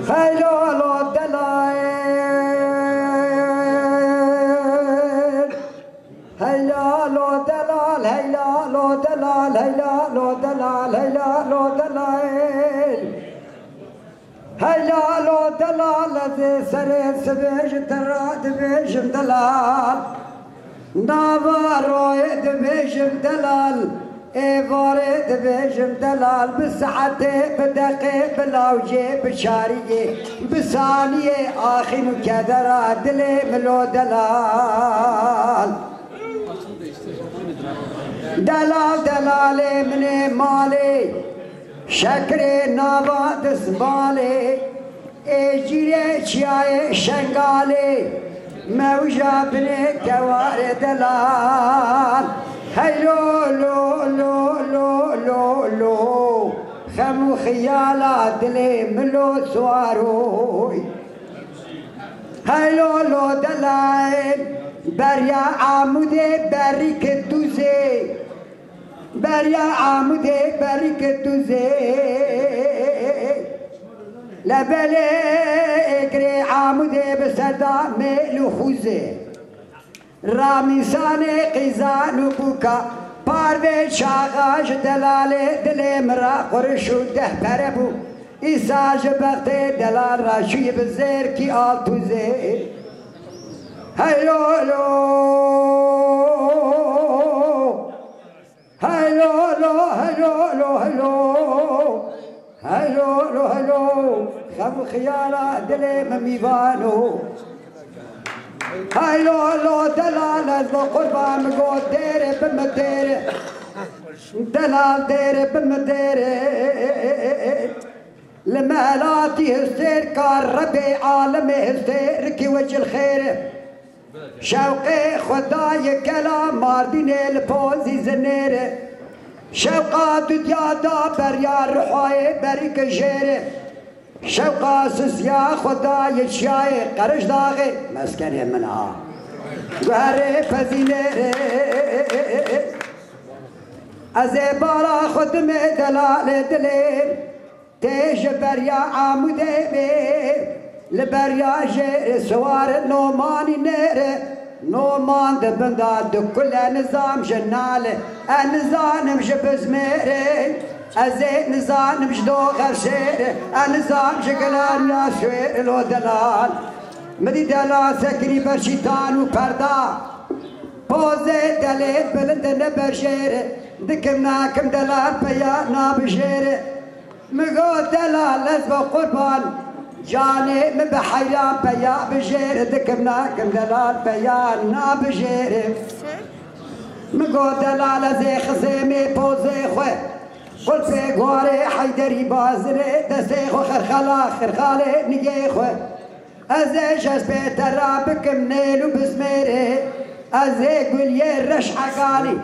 هيلولو دلال هيلولو دلال هيلولو دلال هيلولو دلال هيلولو دلال هيلولو دلال ذي سريت سبيج تراد بيجم دلال نافارو يدبيجم دلال إيفارد بيجم دلال بساعتي بدقي بلاوجي بشارية بثانية آخر كدرا دلي ملو دلال دلال دلالي مني مالي شكري نابا دسمالي اجيري چياي شنغالي موجا بني كوار دلال هيلو لو لو لو لو لو خمو خيالا دلي ملو سواروي هيلو لو دلال بريا عمودي بريك دوزي بريا عمودي بريك دوزي لبلي اقري عمودي بسدا ميلو خوزي راميساني قيزان بوكا باروي شاغاج دلالي دلي مرا قرشو ده بربو إساج بغتي دلال راشي بزير كي آلتوزي هيلو لو هيلو لو هيلو لو هيلو هيلو لو هيلو خم خيالا دلي مميبانو هيلو لو دلال ذو قربان مقو ديري بمديري دلال ديري بمديري لمالاتي هستير كار ربي عالمي هستير كي وجه الخير شوقي خداي كلام مارديني البوزي زنيري شوقات ديادا بريا رحاي بريك جيري شوقا سسيا خداي شاي قرش داغي مسكني منها غاري فزينيري ازيبالا خدمي دلال دليل تيج بريا عمودي بي لبريا جير سوار نوماني نيري نومان دبندا دكل نظام جنالي النظام مش بزميري ازي نظام مش دو غرشيري النظام شكلان يا شوير لو دلال مدي دلال سكري برشيطان وبردا بوزي دليل بلند نبرشيري دكمنا كم دلال بيا نابشيري مقو دلال لزبو قربان جاني من بحيران بيا بجير دكمنا كم دلال بيا نابشير مقو دلال زي خزيمي بوزي خوي قل في غوري حيدري بازري دسي خو خرخلا خرخالي نجي خوي ازي جسبي ترابك منيلو بسميري ازي قول يرش حقالي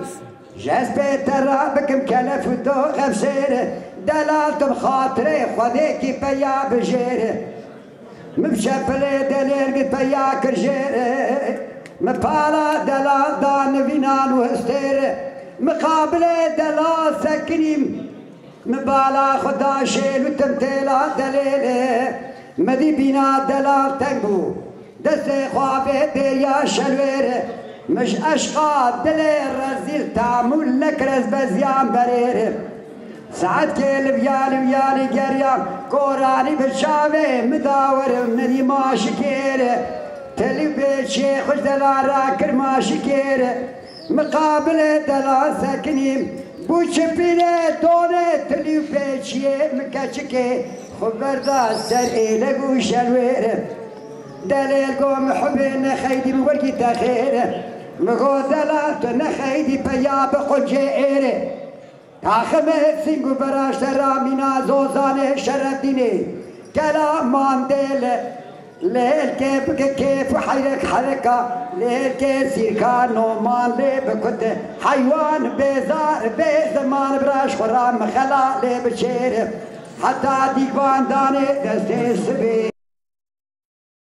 جسبي ترابك مكلف ودو غفشيري دلالت بخاطري خذيكي بيا بجيري مبشبلي دليل قد بيا كرجيري مبالا دلال دان فينان وهستيري مقابلي دلال سكريم مبالا خدا شيل وتمتيلا دليلي مدي بينا دلال تنبو دسي خوابي ديريا شلويري مش اشقى دليل رزيل تعمل لك رز بزيان بريري ساعت كيل بيالي بيالي قريان كوراني بشاوي مداور مدي ماشي كيري تلي بيت شيخ وش دلال راكر ماشي كيري مقابل دلال ساكنين بوش بيني دوني تلي بيت شيخ مكاشكي خبر دا سر إيلك وشالوير دليل قوم حبين خيدي بوركي تخير مقو دلال تنخيدي بيا بقل جيري تاخمت سنگو براش رامينا زوزانه شرف ديني كلام ماندل ليل كيف وحيرك حركة ليل كيف سيركانو مان لي بكت حيوان بيزار بزمان براش خرام خلا لي بشير حتى ديكوان داني دستي سبي